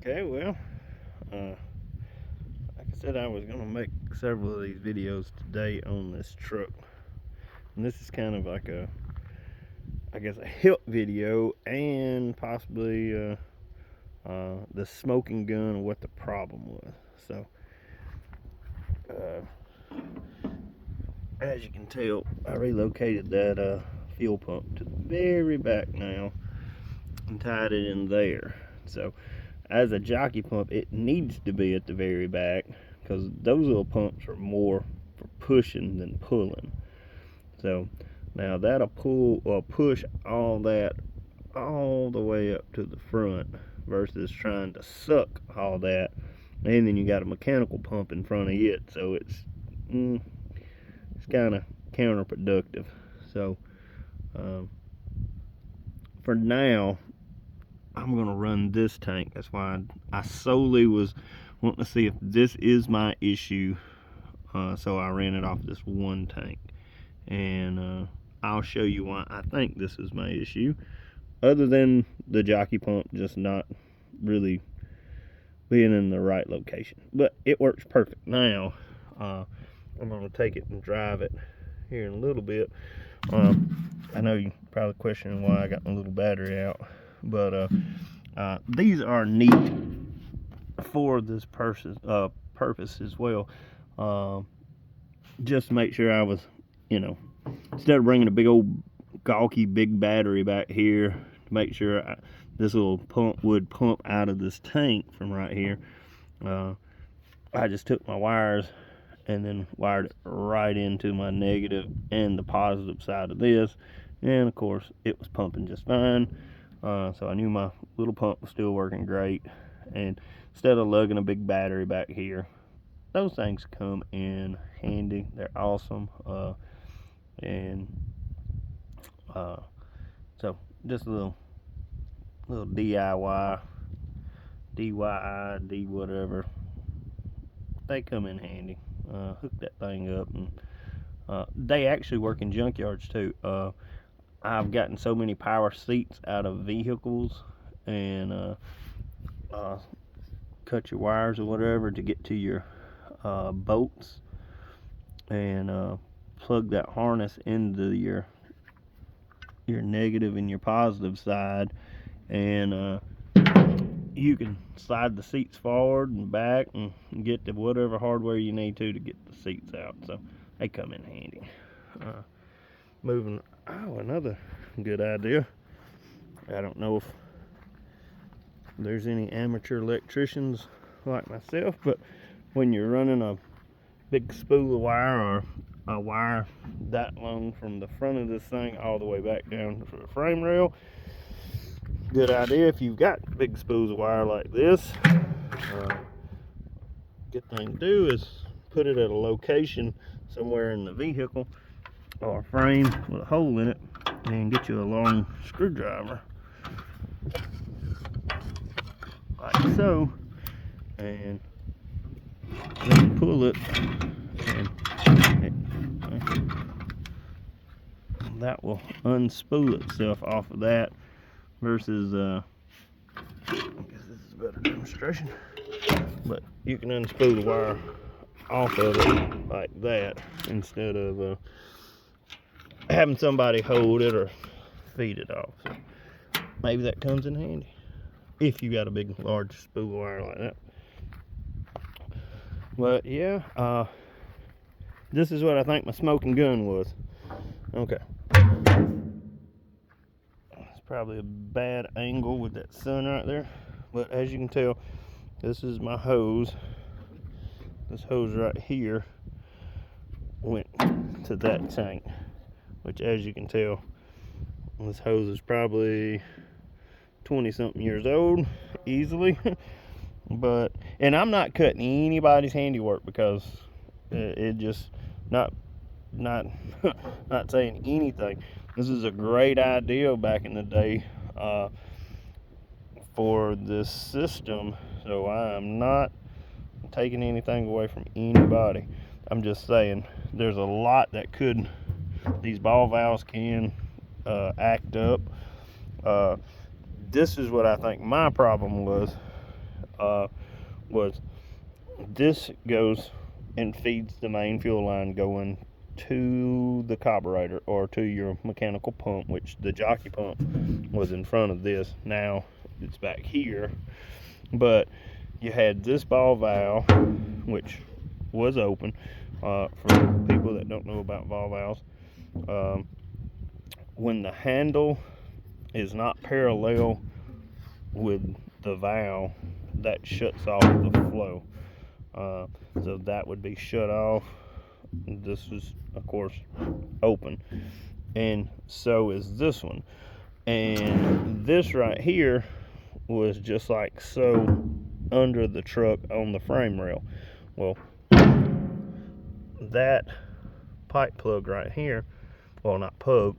Okay, well, like I said, I was gonna make several of these videos today on this truck, and this is kind of like I guess, a help video and possibly the smoking gun of what the problem was. So, as you can tell, I relocated that fuel pump to the very back now and tied it in there. So, as a jockey pump, it needs to be at the very back because those little pumps are more for pushing than pulling. So now that'll pull or push all that all the way up to the front versus trying to suck all that, and then you got a mechanical pump in front of it, so it's kind of counterproductive. So for now, I'm gonna run this tank. That's why I solely was wanting to see if this is my issue. So I ran it off this one tank, and I'll show you why I think this is my issue, other than the jockey pump just not really being in the right location. But it works perfect. Now I'm going to take it and drive it here in a little bit. I know you're probably questioning why I got my little battery out, but these are neat for this purpose as well. Just to make sure I was, instead of bringing a big old gawky big battery back here to make sure this little pump would pump out of this tank from right here, I just took my wires and then wired it right into my negative and the positive side of this, and of course it was pumping just fine. So I knew my little pump was still working great, and instead of lugging a big battery back here, those things come in handy. They're awesome. So just a little DIY, DIY, whatever. They come in handy. Hook that thing up, and they actually work in junkyards too. I've gotten so many power seats out of vehicles, and cut your wires or whatever to get to your bolts, and plug that harness into your negative and your positive side, and you can slide the seats forward and back and get to whatever hardware you need to get the seats out. So they come in handy. Another good idea. I don't know if there's any amateur electricians like myself, but when you're running a big spool of wire, or a wire that long from the front of this thing all the way back down to the frame rail, good idea if you've got big spools of wire like this. Good thing to do is put it at a location somewhere in the vehicle or frame with a hole in it, and get you a long screwdriver like so, and then pull it, and that will unspool itself off of that, versus I guess this is a better demonstration, but you can unspool the wire off of it like that instead of having somebody hold it or feed it off. So maybe that comes in handy if you got a big large spool of wire like that. But yeah, this is what I think my smoking gun was. Okay, it's probably a bad angle with that sun right there, but as you can tell, this is my hose. This hose right here went to that tank, which, as you can tell, this hose is probably 20 something years old easily. And I'm not cutting anybody's handiwork, because it just not saying anything. This is a great idea back in the day for this system, so I am not taking anything away from anybody. I'm just saying there's a lot that these ball valves can act up. This is what I think my problem was. was this goes and feeds the main fuel line going to the carburetor or to your mechanical pump, which the jockey pump was in front of this. Now it's back here, but you had this ball valve, which was open. For people that don't know about ball valves, when the handle is not parallel with the valve, that shuts off the flow. So that would be shut off. This is, of course, open, and so is this one. And this right here was just like so under the truck on the frame rail. Well, that pipe plug right here, well, not plug,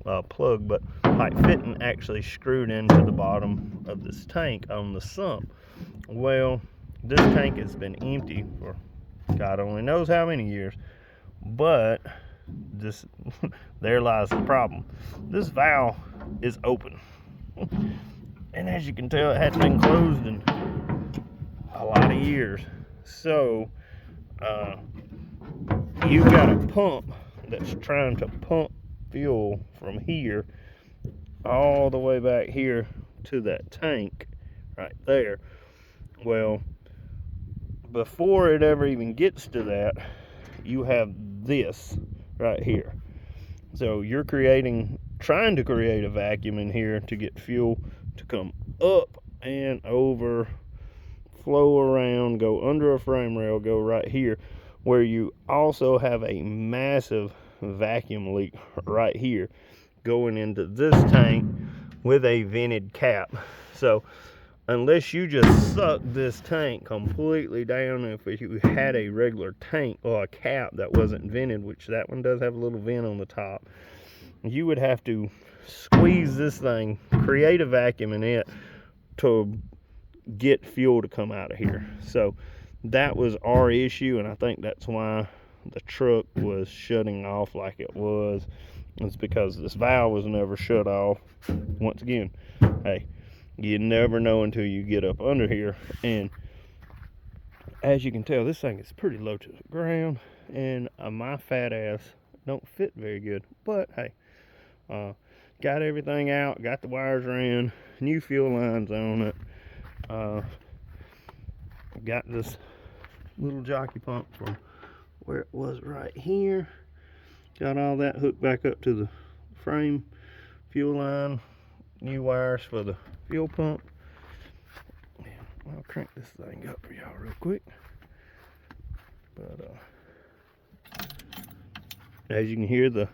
but pipe fitting actually screwed into the bottom of this tank on the sump. Well, this tank has been empty for God only knows how many years, but this there lies the problem. This valve is open, and as you can tell, it hadn't been closed in a lot of years. So you got a pump that's trying to pump fuel from here all the way back here to that tank right there. Well, before it ever even gets to that, you have this right here. So you're trying to create a vacuum in here to get fuel to come up and over, flow around, go under a frame rail, go right here, where you also have a massive vacuum leak right here going into this tank with a vented cap. So unless you just suck this tank completely down, if you had a regular tank or a cap that wasn't vented, which that one does have a little vent on the top, you would have to squeeze this thing, create a vacuum in it to get fuel to come out of here. So that was our issue, and I think that's why the truck was shutting off like it was. It's because this valve was never shut off. Once again, hey, you never know until you get up under here. And as you can tell, this thing is pretty low to the ground, and my fat ass don't fit very good. But hey, got everything out, got the wires ran, new fuel lines on it. Got this little jockey pump from where it was right here. Got all that hooked back up to the frame, fuel line, new wires for the fuel pump. I'll crank this thing up for y'all real quick. But as you can hear, the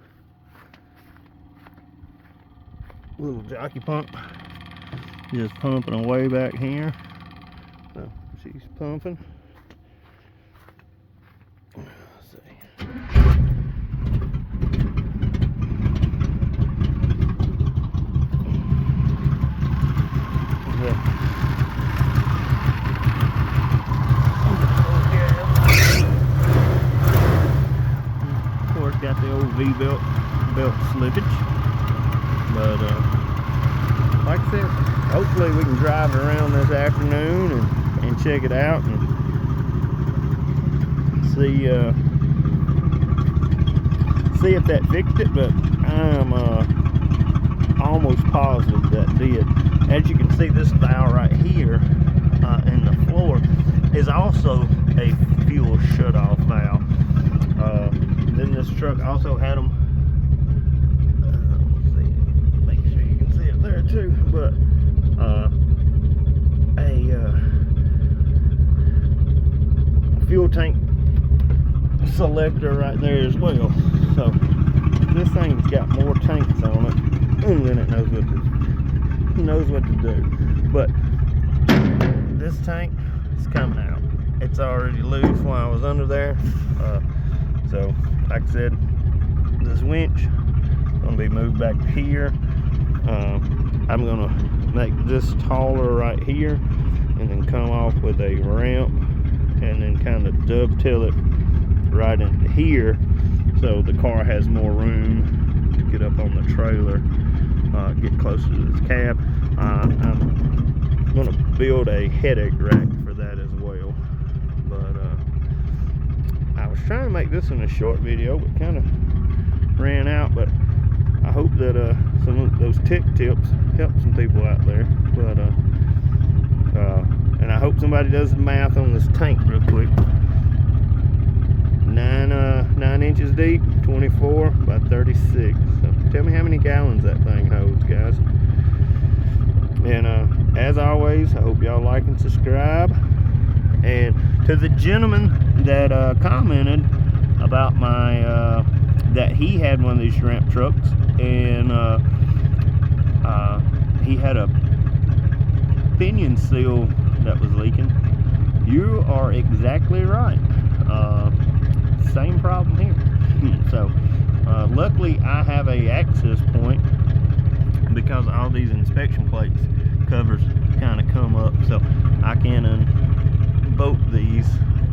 little jockey pump just pumping away back here. So she's pumping. Let's see. Of course, got the old V-belt slippage, but like I said, hopefully we can drive it around this afternoon and check it out and see if that fixed it. But I'm almost positive that did. As you can see, this valve right here in the floor is also a fuel shut-off valve. Then this truck also had them, let's see, make sure you can see it there too, but a fuel tank selector right there as well. So this thing's got more tanks on it than it knows what to do. But this tank is coming out. It's already loose while I was under there. So like I said, this winch is going to be moved back to here. I'm going to make this taller right here and then come off with a ramp and then kind of dovetail it right into here, so the car has more room to get up on the trailer, get closer to this cab. I'm going to build a headache rack for that was trying to make this one a short video, but kind of ran out. But I hope that some of those tip tips help some people out there. But and I hope somebody does the math on this tank real quick. 9 inches deep, 24 by 36. So tell me how many gallons that thing holds, guys. And as always, I hope y'all like and subscribe. And to the gentleman that commented about my that he had one of these shrimp trucks, and he had a pinion seal that was leaking. You are exactly right. Same problem here. So luckily I have a access point, because all these inspection plates covers kind of come up, so I can unbolt these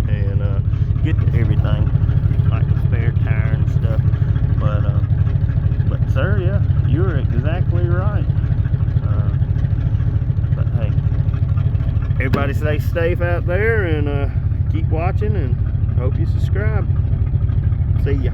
and get to everything, like the spare tire and stuff. But sir, yeah, you're exactly right. But hey, everybody stay safe out there, and keep watching, and hope you subscribe. See ya.